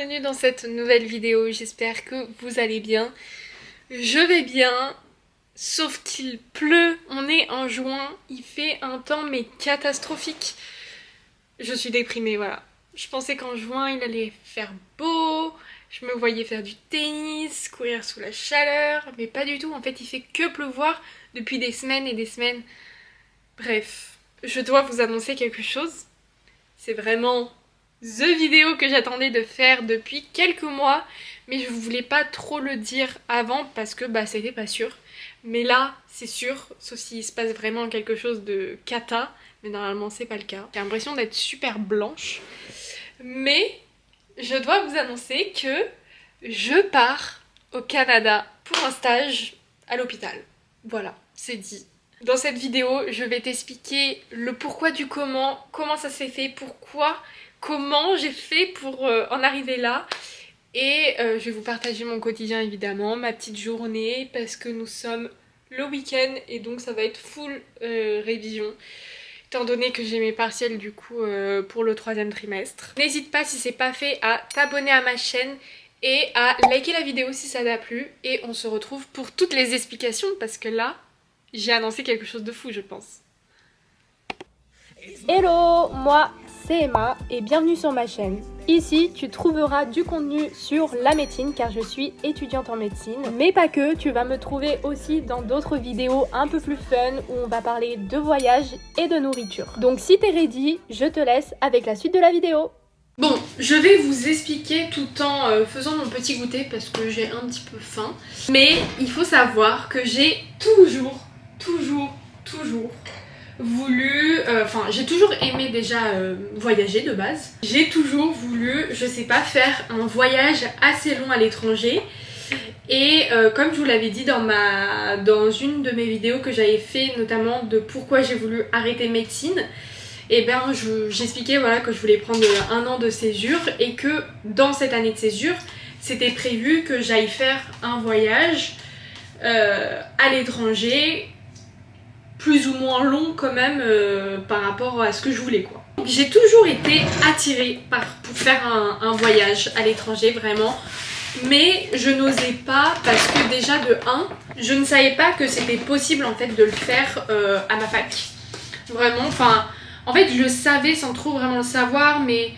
bienvenue dans cette nouvelle vidéo, j'espère que vous allez bien. Je vais bien, sauf qu'il pleut, on est en juin, il fait un temps mais catastrophique. Je suis déprimée, voilà. Je pensais qu'en juin il allait faire beau, je me voyais faire du tennis, courir sous la chaleur, mais pas du tout, en fait il fait que pleuvoir depuis des semaines et des semaines. Bref, je dois vous annoncer quelque chose, c'est vraiment the vidéo que j'attendais de faire depuis quelques mois, mais je voulais pas trop le dire avant parce que bah c'était pas sûr. Mais là, c'est sûr, sauf s'il se passe vraiment quelque chose de cata, mais normalement c'est pas le cas. J'ai l'impression d'être super blanche, mais je dois vous annoncer que je pars au Canada pour un stage à l'hôpital. Voilà, c'est dit. Dans cette vidéo, je vais t'expliquer le pourquoi du comment ça s'est fait, pourquoi, comment j'ai fait pour en arriver là. Et je vais vous partager mon quotidien évidemment, ma petite journée, parce que nous sommes le week-end et donc ça va être full révision. Étant donné que j'ai mes partiels du coup pour le 3e trimestre. N'hésite pas si c'est pas fait à t'abonner à ma chaîne et à liker la vidéo si ça t'a plu. Et on se retrouve pour toutes les explications parce que là, j'ai annoncé quelque chose de fou je pense. Hello, moi c'est Emma et bienvenue sur ma chaîne. Ici, tu trouveras du contenu sur la médecine car je suis étudiante en médecine. Mais pas que, tu vas me trouver aussi dans d'autres vidéos un peu plus fun où on va parler de voyage et de nourriture. Donc si t'es ready, je te laisse avec la suite de la vidéo. Bon, je vais vous expliquer tout en faisant mon petit goûter parce que j'ai un petit peu faim. Mais il faut savoir que j'ai toujours voulu, j'ai toujours aimé déjà voyager de base. J'ai toujours voulu, je sais pas, faire un voyage assez long à l'étranger. Et comme je vous l'avais dit dans une de mes vidéos que j'avais fait, notamment de pourquoi j'ai voulu arrêter médecine, et ben j'expliquais voilà, que je voulais prendre 1 an de césure et que dans cette année de césure, c'était prévu que j'aille faire un voyage à l'étranger, plus ou moins long quand même par rapport à ce que je voulais quoi. J'ai toujours été attirée pour faire un voyage à l'étranger vraiment, mais je n'osais pas parce que déjà de 1, je ne savais pas que c'était possible en fait de le faire à ma fac. Vraiment, en fait je le savais sans trop vraiment le savoir, mais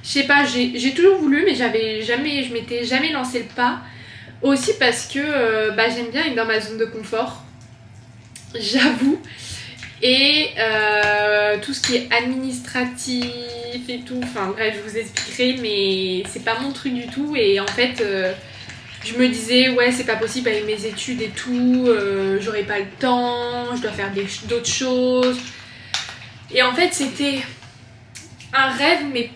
je sais pas, j'ai toujours voulu mais je m'étais jamais lancé le pas. Aussi parce que j'aime bien être dans ma zone de confort, j'avoue, et tout ce qui est administratif et tout, enfin bref je vous expliquerai mais c'est pas mon truc du tout. Et en fait je me disais ouais c'est pas possible avec mes études et tout, j'aurais pas le temps, je dois faire d'autres choses. Et en fait c'était un rêve, mais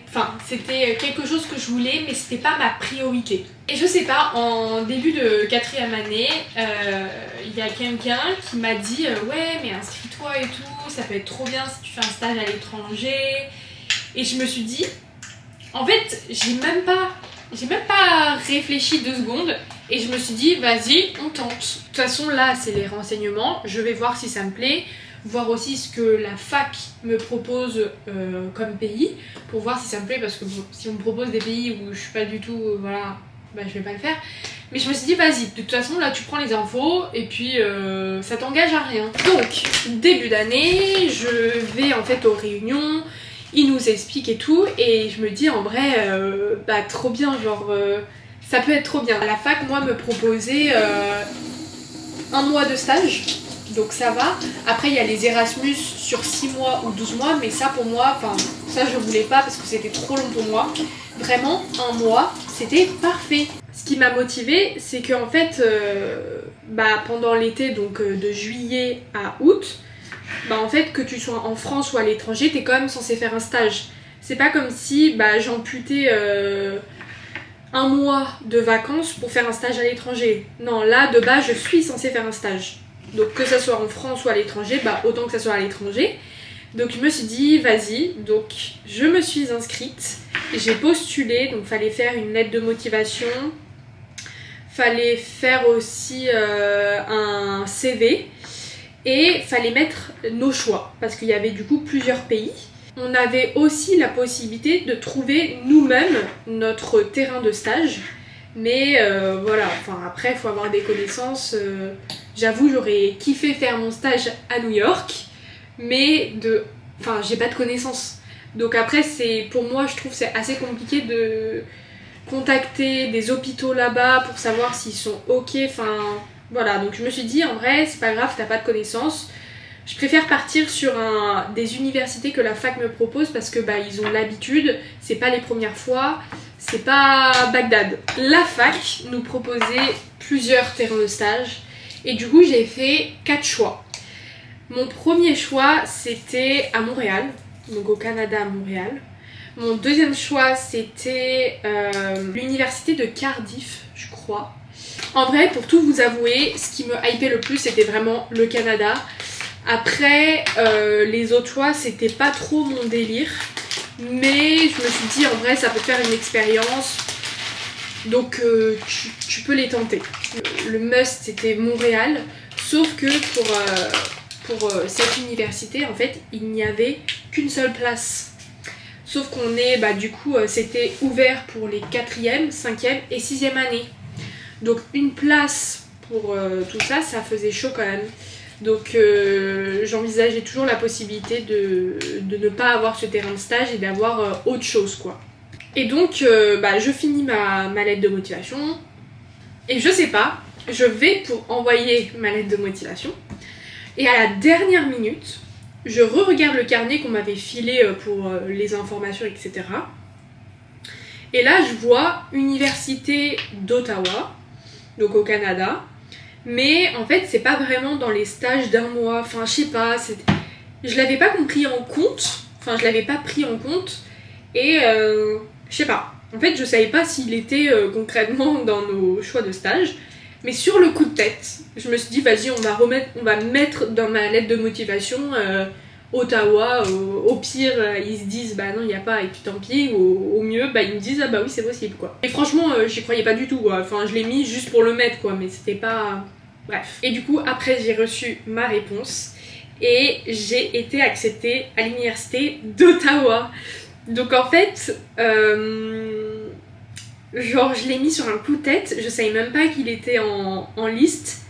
c'était quelque chose que je voulais mais c'était pas ma priorité. Et je sais pas, en début de 4e année, il y a quelqu'un qui m'a dit ouais mais inscris-toi et tout, ça peut être trop bien si tu fais un stage à l'étranger. Et je me suis dit, en fait j'ai même pas réfléchi 2 secondes et je me suis dit vas-y on tente. De toute façon là c'est les renseignements, je vais voir si ça me plaît, voir aussi ce que la fac me propose comme pays pour voir si ça me plaît, parce que bon, si on me propose des pays où je suis pas du tout voilà, je vais pas le faire. Mais je me suis dit vas-y, de toute façon là tu prends les infos et puis ça t'engage à rien. Donc début d'année, je vais en fait aux réunions, ils nous expliquent et tout, et je me dis en vrai trop bien, genre ça peut être trop bien. La fac moi me proposait 1 mois de stage, donc ça va. Après il y a les Erasmus sur 6 mois ou 12 mois, mais ça pour moi, ça je voulais pas parce que c'était trop long pour moi. Vraiment 1 mois c'était parfait. Ce qui m'a motivée, c'est que en fait pendant l'été, donc de juillet à août, en fait que tu sois en France ou à l'étranger, t'es quand même censé faire un stage. C'est pas comme si j'amputais 1 mois de vacances pour faire un stage à l'étranger. Non, là de base je suis censée faire un stage. Donc que ça soit en France ou à l'étranger, autant que ça soit à l'étranger. Donc je me suis dit vas-y, donc je me suis inscrite, j'ai postulé, donc fallait faire une lettre de motivation, fallait faire aussi un CV et fallait mettre nos choix parce qu'il y avait du coup plusieurs pays. On avait aussi la possibilité de trouver nous-mêmes notre terrain de stage. Mais voilà, enfin après il faut avoir des connaissances. J'avoue, j'aurais kiffé faire mon stage à New York, mais enfin j'ai pas de connaissances. Donc après pour moi je trouve c'est assez compliqué de contacter des hôpitaux là-bas pour savoir s'ils sont ok. Enfin voilà, donc je me suis dit en vrai c'est pas grave, t'as pas de connaissances. Je préfère partir sur des universités que la fac me propose parce que ils ont l'habitude, c'est pas les premières fois, c'est pas Bagdad. La fac nous proposait plusieurs terrains de stage et du coup j'ai fait 4 choix. Mon premier choix c'était à Montréal, donc au Canada à Montréal. Mon deuxième choix c'était l'université de Cardiff, je crois. En vrai, pour tout vous avouer, ce qui me hypait le plus c'était vraiment le Canada. Après, les autres choix, c'était pas trop mon délire. Mais je me suis dit, en vrai, ça peut faire une expérience. Donc, tu peux les tenter. Le must, c'était Montréal. Sauf que pour cette université, en fait, il n'y avait qu'une seule place. Sauf qu'on est, du coup, c'était ouvert pour les 4e, 5e et 6e années. Donc, une place pour tout ça, ça faisait chaud quand même. Donc j'envisageais toujours la possibilité de ne pas avoir ce terrain de stage et d'avoir autre chose quoi. Et donc je finis ma lettre de motivation et je sais pas, je vais pour envoyer ma lettre de motivation et à la dernière minute, je re-regarde le carnet qu'on m'avait filé pour les informations etc. Et là je vois Université d'Ottawa, donc au Canada. Mais en fait c'est pas vraiment dans les stages d'un mois, enfin je sais pas, je l'avais pas compris en compte, enfin je l'avais pas pris en compte et je sais pas, en fait je savais pas s'il était concrètement dans nos choix de stage, mais sur le coup de tête, je me suis dit vas-y on va mettre dans ma lettre de motivation Ottawa, au pire ils se disent non il n'y a pas et puis tant pis, au mieux ils me disent oui c'est possible quoi. Et franchement j'y croyais pas du tout quoi, enfin je l'ai mis juste pour le mettre quoi, mais c'était pas... Bref. Et du coup après j'ai reçu ma réponse et j'ai été acceptée à l'université d'Ottawa. Donc en fait je l'ai mis sur un coup de tête, je savais même pas qu'il était en liste.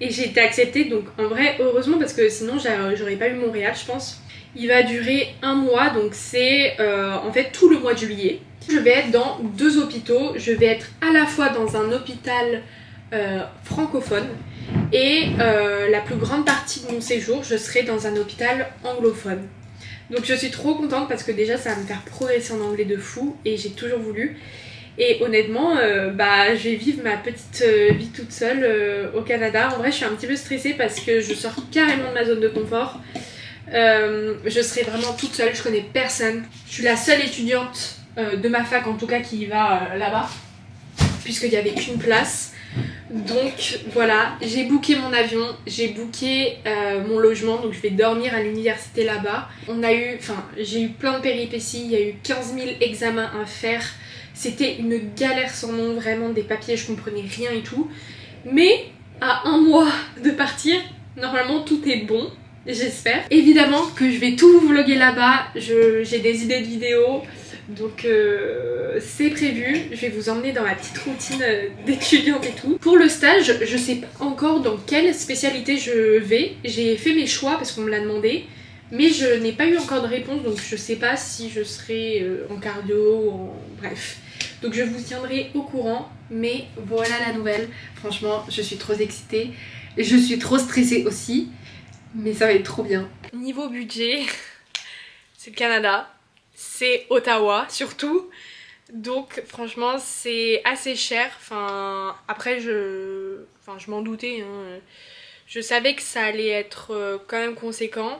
Et j'ai été acceptée, donc en vrai, heureusement, parce que sinon j'aurais pas eu Montréal, je pense. Il va durer 1 mois, donc c'est en fait tout le mois de juillet. Je vais être dans 2 hôpitaux. Je vais être à la fois dans un hôpital francophone et la plus grande partie de mon séjour, je serai dans un hôpital anglophone. Donc je suis trop contente parce que déjà ça va me faire progresser en anglais de fou et j'ai toujours voulu. Et honnêtement, je vais vivre ma petite vie toute seule au Canada. En vrai, je suis un petit peu stressée parce que je sors carrément de ma zone de confort. Je serai vraiment toute seule, je connais personne. Je suis la seule étudiante de ma fac en tout cas qui y va là-bas, puisqu'il n'y avait qu'une place. Donc voilà, j'ai booké mon avion, j'ai booké mon logement, donc je vais dormir à l'université là-bas. J'ai eu plein de péripéties, il y a eu 15 000 examens à faire. C'était une galère sans nom, vraiment des papiers, je comprenais rien et tout. Mais à 1 mois de partir, normalement tout est bon, j'espère. Évidemment que je vais tout vous vlogger là-bas, j'ai des idées de vidéos, donc c'est prévu. Je vais vous emmener dans ma petite routine d'étudiante et tout. Pour le stage, je sais pas encore dans quelle spécialité je vais. J'ai fait mes choix parce qu'on me l'a demandé. Mais je n'ai pas eu encore de réponse, donc je sais pas si je serai en cardio ou bref. Donc je vous tiendrai au courant, mais voilà la nouvelle. Franchement, je suis trop excitée. Je suis trop stressée aussi, mais ça va être trop bien. Niveau budget, c'est le Canada, c'est Ottawa surtout. Donc franchement, c'est assez cher. Enfin, après, je m'en doutais. Hein. Je savais que ça allait être quand même conséquent.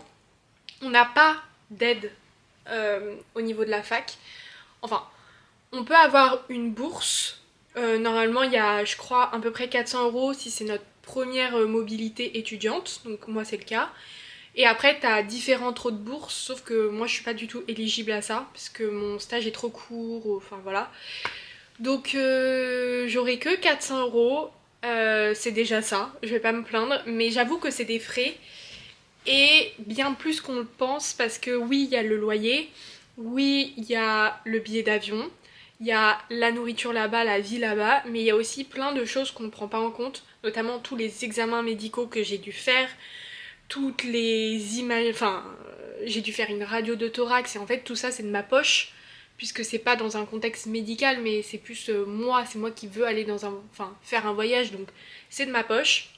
On n'a pas d'aide au niveau de la fac. Enfin, on peut avoir une bourse. Normalement, il y a, je crois, à peu près 400 € si c'est notre première mobilité étudiante. Donc moi, c'est le cas. Et après, tu as différentes autres bourses. Sauf que moi, je suis pas du tout éligible à ça. Parce que mon stage est trop court. Enfin, voilà. Donc, j'aurai que 400 €. C'est déjà ça. Je vais pas me plaindre. Mais j'avoue que c'est des frais et bien plus qu'on le pense parce que oui, il y a le loyer, oui, il y a le billet d'avion, il y a la nourriture là-bas, la vie là-bas, mais il y a aussi plein de choses qu'on ne prend pas en compte, notamment tous les examens médicaux que j'ai dû faire, toutes les images, enfin, j'ai dû faire une radio de thorax et en fait tout ça c'est de ma poche, puisque c'est pas dans un contexte médical, mais c'est plus moi, c'est moi qui veux aller faire un voyage, donc c'est de ma poche.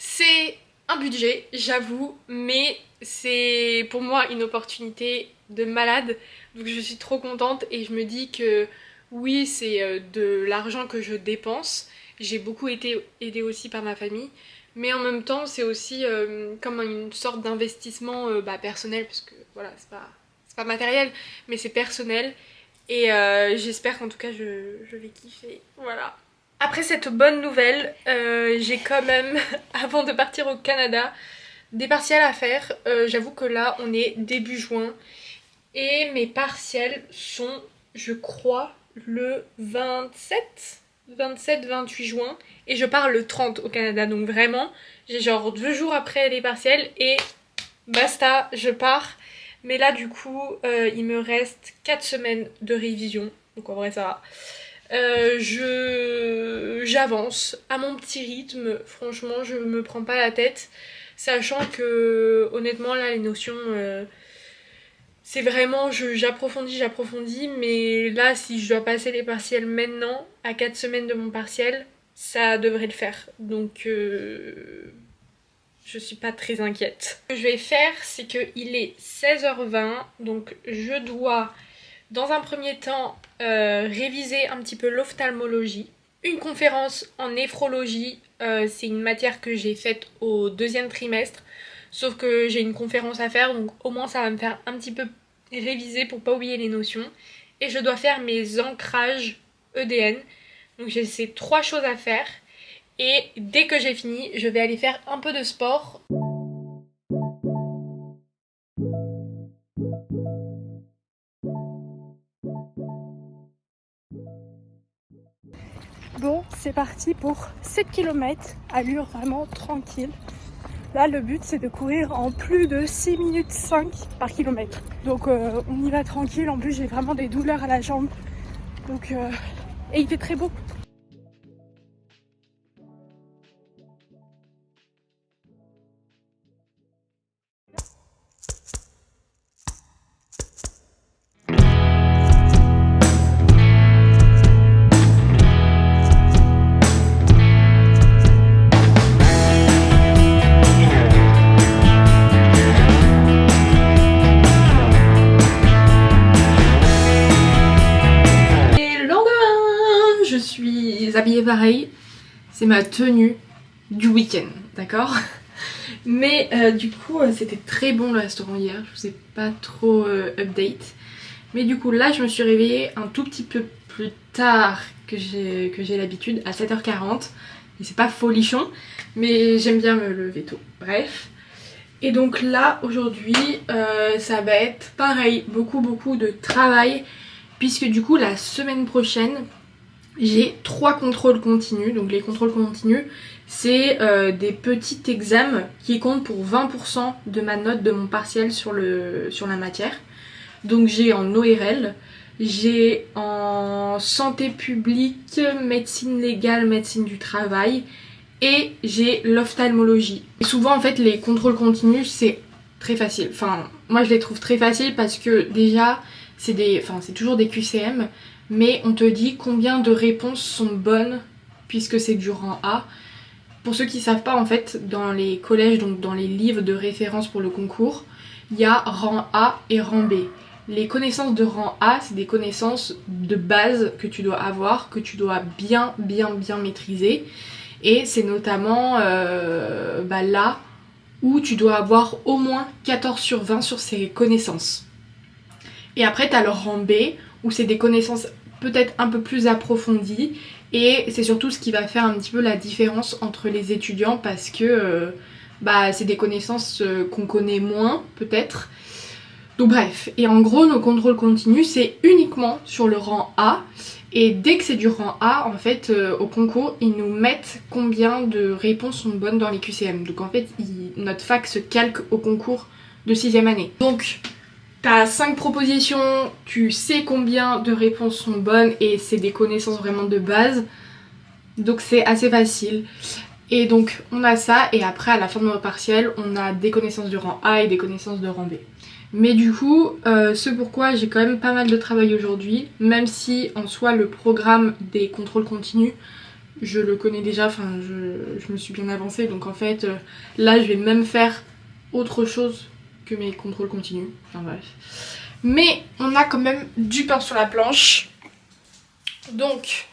C'est un budget, j'avoue, mais c'est pour moi une opportunité de malade, donc je suis trop contente et je me dis que oui, c'est de l'argent que je dépense. J'ai beaucoup été aidée aussi par ma famille, mais en même temps c'est aussi comme une sorte d'investissement personnel, parce que voilà, c'est pas matériel, mais c'est personnel et j'espère qu'en tout cas je vais kiffer, voilà. Après cette bonne nouvelle, j'ai quand même, avant de partir au Canada, des partiels à faire. J'avoue que là, on est début juin et mes partiels sont, je crois, le 27-28 juin et je pars le 30 au Canada. Donc vraiment, j'ai genre 2 jours après les partiels et basta, je pars. Mais là, du coup, il me reste 4 semaines de révision. Donc en vrai, ça va. J'avance à mon petit rythme, franchement je me prends pas la tête, sachant que honnêtement là les notions c'est vraiment j'approfondis, mais là si je dois passer les partiels maintenant à 4 semaines de mon partiel, ça devrait le faire, donc je suis pas très inquiète. Ce que je vais faire, c'est qu'il est 16h20, donc je dois dans un premier temps réviser un petit peu l'ophtalmologie. Une conférence en néphrologie, c'est une matière que j'ai faite au 2e trimestre, sauf que j'ai une conférence à faire, donc au moins ça va me faire un petit peu réviser pour pas oublier les notions. Et je dois faire mes ancrages EDN, donc j'ai ces 3 choses à faire. Et dès que j'ai fini, je vais aller faire un peu de sport. Bon, c'est parti pour 7 km, allure vraiment tranquille. Là, le but, c'est de courir en plus de 6 minutes 5 par kilomètre. Donc, on y va tranquille. En plus, j'ai vraiment des douleurs à la jambe. Donc, et il fait très beau. Habillée pareil, c'est ma tenue du week-end, d'accord? Mais du coup c'était très bon le restaurant hier, je vous ai pas trop update. Mais du coup là je me suis réveillée un tout petit peu plus tard que j'ai l'habitude, à 7h40. Et c'est pas folichon, mais j'aime bien me lever tôt, bref. Et donc là aujourd'hui ça va être pareil, beaucoup de travail, puisque du coup la semaine prochaine j'ai 3 contrôles continus. Donc les contrôles continus, c'est des petits examens qui comptent pour 20% de ma note de mon partiel sur la matière. Donc j'ai en ORL, j'ai en santé publique, médecine légale, médecine du travail et j'ai l'ophtalmologie. Souvent en fait les contrôles continus c'est très facile. Enfin moi je les trouve très faciles parce que déjà c'est toujours des QCM. Mais on te dit combien de réponses sont bonnes puisque c'est du rang A. Pour ceux qui ne savent pas, en fait, dans les collèges, donc dans les livres de référence pour le concours, il y a rang A et rang B. Les connaissances de rang A, c'est des connaissances de base que tu dois avoir, que tu dois bien maîtriser. Et c'est notamment là où tu dois avoir au moins 14 sur 20 sur ces connaissances. Et après, tu as le rang B, où c'est des connaissances peut-être un peu plus approfondies et c'est surtout ce qui va faire un petit peu la différence entre les étudiants parce que c'est des connaissances qu'on connaît moins peut-être. Donc bref, et en gros nos contrôles continus c'est uniquement sur le rang A. Et dès que c'est du rang A, en fait, au concours, ils nous mettent combien de réponses sont bonnes dans les QCM. Donc en fait, notre fac se calque au concours de 6ème année. Donc, t'as 5 propositions, tu sais combien de réponses sont bonnes et c'est des connaissances vraiment de base. Donc c'est assez facile. Et donc on a ça et après à la fin de notre partiel, on a des connaissances de rang A et des connaissances de rang B. Mais du coup, ce pourquoi j'ai quand même pas mal de travail aujourd'hui, même si en soi le programme des contrôles continus, je le connais déjà, enfin je me suis bien avancée, donc en fait là je vais même faire autre chose que mes contrôles continus, enfin bref. Mais on a quand même du pain sur la planche, donc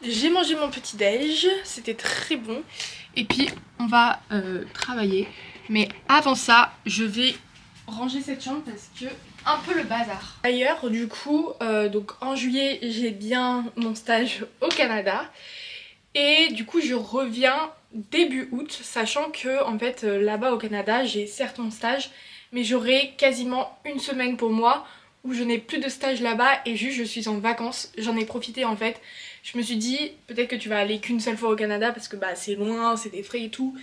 j'ai mangé mon petit déj, c'était très bon, et puis on va travailler, mais avant ça je vais ranger cette chambre parce que un peu le bazar. D'ailleurs du coup donc en juillet j'ai bien mon stage au Canada et du coup je reviens début août, sachant que en fait là-bas au Canada j'ai certes mon stage mais j'aurai quasiment une semaine pour moi où je n'ai plus de stage là-bas et juste je suis en vacances. J'en ai profité en fait. Je me suis dit peut-être que tu vas aller qu'une seule fois au Canada parce que bah c'est loin, c'est des frais et tout.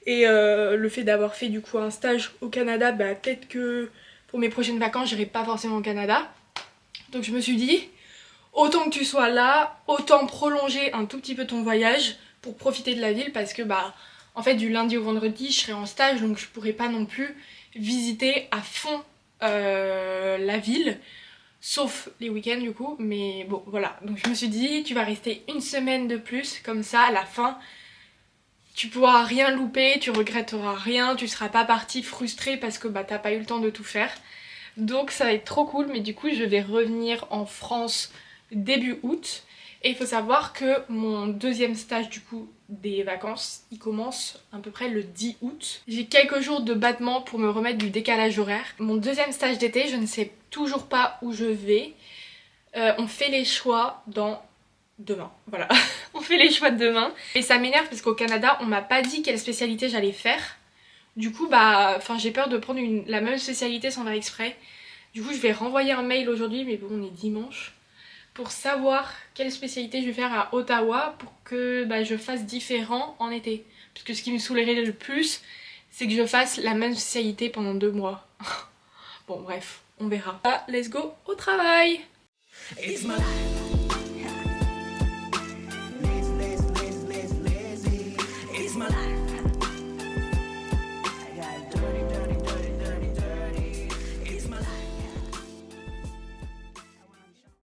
Et le fait d'avoir fait du coup un stage au Canada, bah peut-être que pour mes prochaines vacances j'irai pas forcément au Canada. Donc je me suis dit, autant que tu sois là, autant prolonger un tout petit peu ton voyage pour profiter de la ville parce que bah en fait du lundi au vendredi je serai en stage donc je pourrai pas non plus visiter à fond la ville. Sauf les week-ends du coup, mais bon voilà. Donc je me suis dit, tu vas rester une semaine de plus, comme ça à la fin tu pourras rien louper, tu regretteras rien, tu seras pas partie frustrée parce que bah t'as pas eu le temps de tout faire. Donc ça va être trop cool, mais du coup je vais revenir en France début août. Et il faut savoir que mon deuxième stage du coup des vacances, il commence à peu près le 10 août. J'ai quelques jours de battement pour me remettre du décalage horaire. Mon deuxième stage d'été, je ne sais toujours pas où je vais. On fait les choix dans demain, voilà. On fait les choix de demain. Et ça m'énerve parce qu'au Canada, on m'a pas dit quelle spécialité j'allais faire. Du coup, bah, j'ai peur de prendre la même spécialité sans faire exprès. Du coup, je vais renvoyer un mail aujourd'hui, mais bon, on est dimanche, pour savoir quelle spécialité je vais faire à Ottawa pour que bah, je fasse différent en été. Parce que ce qui me saoulerait le plus, c'est que je fasse la même spécialité pendant 2 mois. Bon, bref, on verra. Ah, let's go au travail! It's my life.